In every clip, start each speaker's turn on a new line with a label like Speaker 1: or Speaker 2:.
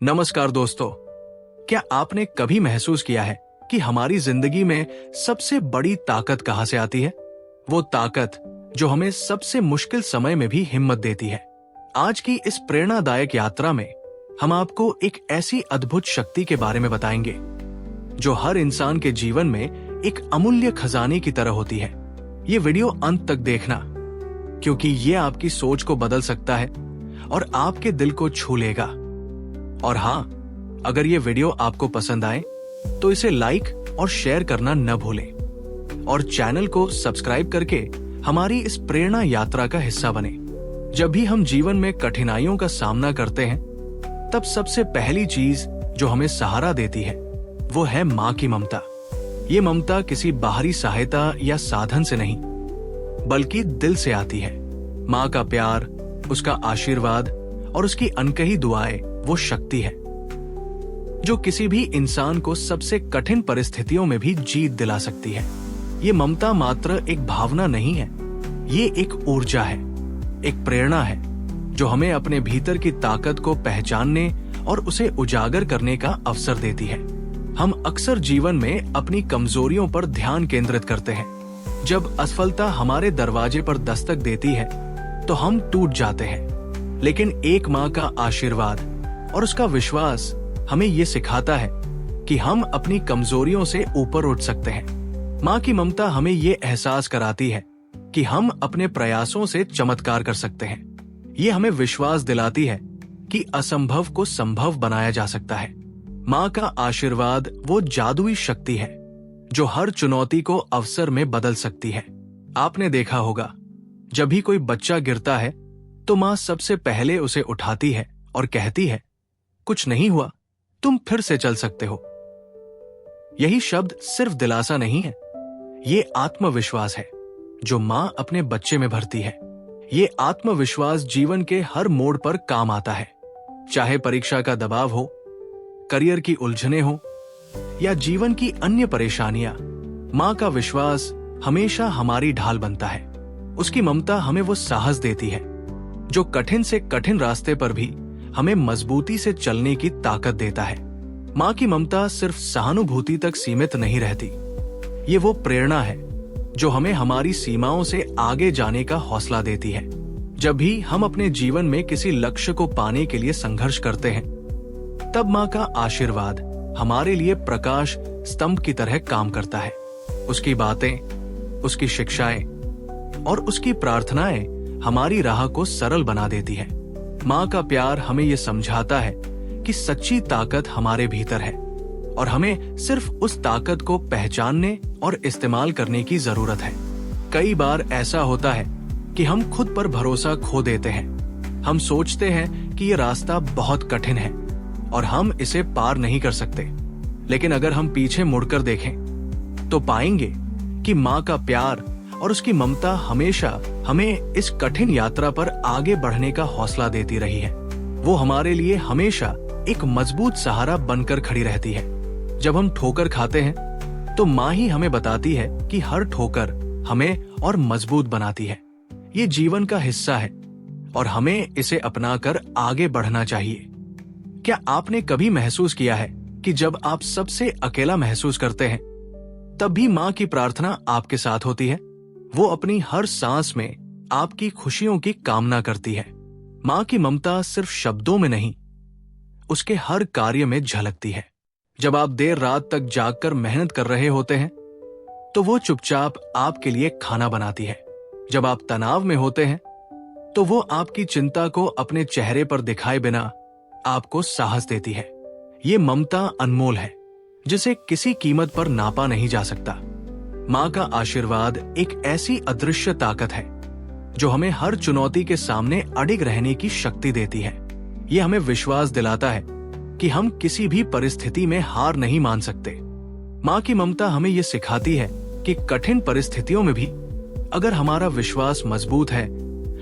Speaker 1: नमस्कार दोस्तों, क्या आपने कभी महसूस किया है कि हमारी जिंदगी में सबसे बड़ी ताकत कहां से आती है? वो ताकत जो हमें सबसे मुश्किल समय में भी हिम्मत देती है। आज की इस प्रेरणादायक यात्रा में हम आपको एक ऐसी अद्भुत शक्ति के बारे में बताएंगे जो हर इंसान के जीवन में एक अमूल्य खजाने की तरह होती है। ये वीडियो अंत तक देखना, क्योंकि ये आपकी सोच को बदल सकता है और आपके दिल को छू लेगा। और हाँ, अगर ये वीडियो आपको पसंद आए तो इसे लाइक और शेयर करना न भूलें और चैनल को सब्सक्राइब करके हमारी इस प्रेरणा यात्रा का हिस्सा बने। जब भी हम जीवन में कठिनाइयों का सामना करते हैं, तब सबसे पहली चीज जो हमें सहारा देती है वो है माँ की ममता। ये ममता किसी बाहरी सहायता या साधन से नहीं, बल्कि दिल से आती है। माँ का प्यार, उसका आशीर्वाद और उसकी अनकही दुआएं वो शक्ति है जो किसी भी इंसान को सबसे कठिन परिस्थितियों में भी जीत दिला सकती है। ये ममता मात्र एक भावना नहीं है, ये एक ऊर्जा है, एक प्रेरणा है जो हमें अपने भीतर की ताकत को पहचानने और उसे उजागर करने का अवसर देती है। हम अक्सर जीवन में अपनी कमजोरियों पर ध्यान केंद्रित करते हैं। जब असफलता हमारे दरवाजे पर दस्तक देती है तो हम टूट जाते हैं, लेकिन एक माँ का आशीर्वाद और उसका विश्वास हमें ये सिखाता है कि हम अपनी कमजोरियों से ऊपर उठ सकते हैं। माँ की ममता हमें ये एहसास कराती है कि हम अपने प्रयासों से चमत्कार कर सकते हैं। ये हमें विश्वास दिलाती है कि असंभव को संभव बनाया जा सकता है। माँ का आशीर्वाद वो जादुई शक्ति है जो हर चुनौती को अवसर में बदल सकती है। आपने देखा होगा, जब भी कोई बच्चा गिरता है तो माँ सबसे पहले उसे उठाती है और कहती है, कुछ नहीं हुआ, तुम फिर से चल सकते हो। यही शब्द सिर्फ दिलासा नहीं है, ये आत्मविश्वास है जो माँ अपने बच्चे में भरती है। ये आत्मविश्वास जीवन के हर मोड़ पर काम आता है, चाहे परीक्षा का दबाव हो, करियर की उलझने हो या जीवन की अन्य परेशानियां। माँ का विश्वास हमेशा हमारी ढाल बनता है। उसकी ममता हमें वो साहस देती है जो कठिन से कठिन रास्ते पर भी हमें मजबूती से चलने की ताकत देता है। माँ की ममता सिर्फ सहानुभूति तक सीमित नहीं रहती, ये वो प्रेरणा है जो हमें हमारी सीमाओं से आगे जाने का हौसला देती है। जब भी हम अपने जीवन में किसी लक्ष्य को पाने के लिए संघर्ष करते हैं, तब माँ का आशीर्वाद हमारे लिए प्रकाश स्तंभ की तरह काम करता है। उसकी बातें, उसकी शिक्षाएं और उसकी प्रार्थनाएं हमारी राह को सरल बना देती है। माँ का प्यार हमें ये समझाता है कि सच्ची ताकत हमारे भीतर है और हमें सिर्फ उस ताकत को पहचानने और इस्तेमाल करने की जरूरत है। कई बार ऐसा होता है कि हम खुद पर भरोसा खो देते हैं। हम सोचते हैं कि ये रास्ता बहुत कठिन है और हम इसे पार नहीं कर सकते। लेकिन अगर हम पीछे मुड़कर देखें तो पाएंगे कि माँ का प्यार और उसकी ममता हमेशा हमें इस कठिन यात्रा पर आगे बढ़ने का हौसला देती रही है। वो हमारे लिए हमेशा एक मजबूत सहारा बनकर खड़ी रहती है। जब हम ठोकर खाते हैं तो माँ ही हमें बताती है कि हर ठोकर हमें और मजबूत बनाती है। ये जीवन का हिस्सा है और हमें इसे अपनाकर आगे बढ़ना चाहिए। क्या आपने कभी महसूस किया है कि जब आप सबसे अकेला महसूस करते हैं, तब भी माँ की प्रार्थना आपके साथ होती है? वो अपनी हर सांस में आपकी खुशियों की कामना करती है। माँ की ममता सिर्फ शब्दों में नहीं, उसके हर कार्य में झलकती है। जब आप देर रात तक जागकर मेहनत कर रहे होते हैं तो वो चुपचाप आपके लिए खाना बनाती है। जब आप तनाव में होते हैं तो वो आपकी चिंता को अपने चेहरे पर दिखाए बिना आपको साहस देती है। ये ममता अनमोल है जिसे किसी कीमत पर नापा नहीं जा सकता। माँ का आशीर्वाद एक ऐसी अदृश्य ताकत है जो हमें हर चुनौती के सामने अडिग रहने की शक्ति देती है। ये हमें विश्वास दिलाता है कि हम किसी भी परिस्थिति में हार नहीं मान सकते। माँ की ममता हमें ये सिखाती है कि कठिन परिस्थितियों में भी अगर हमारा विश्वास मजबूत है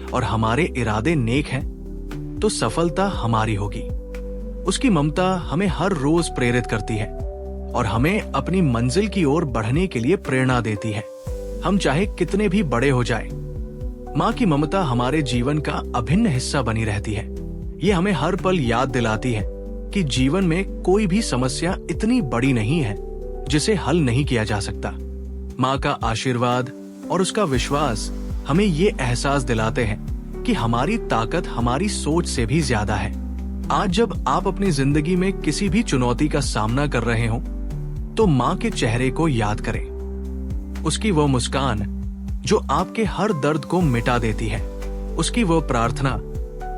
Speaker 1: और हमारे इरादे नेक हैं, तो सफलता हमारी होगी। उसकी ममता हमें हर रोज प्रेरित करती है और हमें अपनी मंजिल की ओर बढ़ने के लिए प्रेरणा देती है। हम चाहे कितने भी बड़े हो जाएं, माँ की ममता हमारे जीवन का अभिन्न हिस्सा बनी रहती है। ये हमें हर पल याद दिलाती है कि जीवन में कोई भी समस्या इतनी बड़ी नहीं है जिसे हल नहीं किया जा सकता। माँ का आशीर्वाद और उसका विश्वास हमें ये एहसास दिलाते हैं कि हमारी ताकत हमारी सोच से भी ज्यादा है। आज जब आप अपनी जिंदगी में किसी भी चुनौती का सामना कर रहे हो तो माँ के चेहरे को याद करें। उसकी वो मुस्कान जो आपके हर दर्द को मिटा देती है, उसकी वो प्रार्थना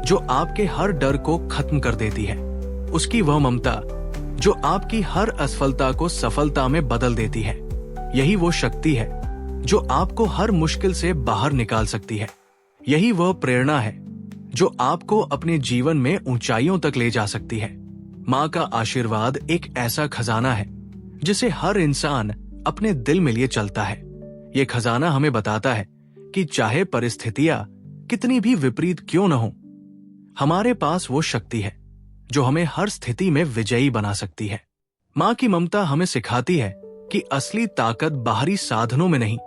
Speaker 1: जो आपके हर डर को खत्म कर देती है, उसकी वह ममता जो आपकी हर असफलता को सफलता में बदल देती है। यही वो शक्ति है जो आपको हर मुश्किल से बाहर निकाल सकती है। यही वह प्रेरणा है जो आपको अपने जीवन में ऊंचाइयों तक ले जा सकती है। माँ का आशीर्वाद एक ऐसा खजाना है जिसे हर इंसान अपने दिल में लिए चलता है। ये खजाना हमें बताता है कि चाहे परिस्थितियां कितनी भी विपरीत क्यों न हो, हमारे पास वो शक्ति है जो हमें हर स्थिति में विजयी बना सकती है। माँ की ममता हमें सिखाती है कि असली ताकत बाहरी साधनों में नहीं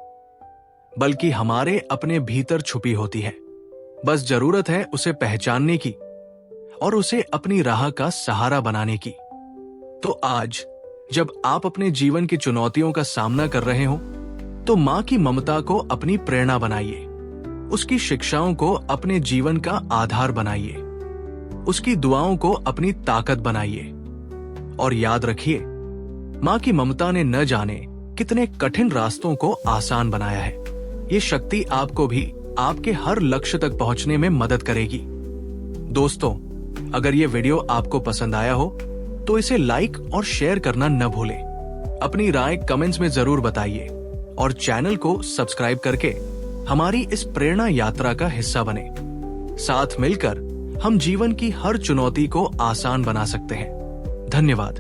Speaker 1: बल्कि हमारे अपने भीतर छुपी होती है। बस जरूरत है उसे पहचानने की और उसे अपनी राह का सहारा बनाने की। तो आज जब आप अपने जीवन की चुनौतियों का सामना कर रहे हो तो माँ की ममता को अपनी प्रेरणा बनाइए, उसकी शिक्षाओं को अपने जीवन का आधार बनाइए, उसकी दुआओं को अपनी ताकत बनाइए। और याद रखिए, माँ की ममता ने न जाने कितने कठिन रास्तों को आसान बनाया है। ये शक्ति आपको भी आपके हर लक्ष्य तक पहुंचने में मदद करेगी। दोस्तों, अगर ये वीडियो आपको पसंद आया हो तो इसे लाइक और शेयर करना न भूलें। अपनी राय कमेंट्स में जरूर बताइए और चैनल को सब्सक्राइब करके हमारी इस प्रेरणा यात्रा का हिस्सा बने। साथ मिलकर हम जीवन की हर चुनौती को आसान बना सकते हैं। धन्यवाद।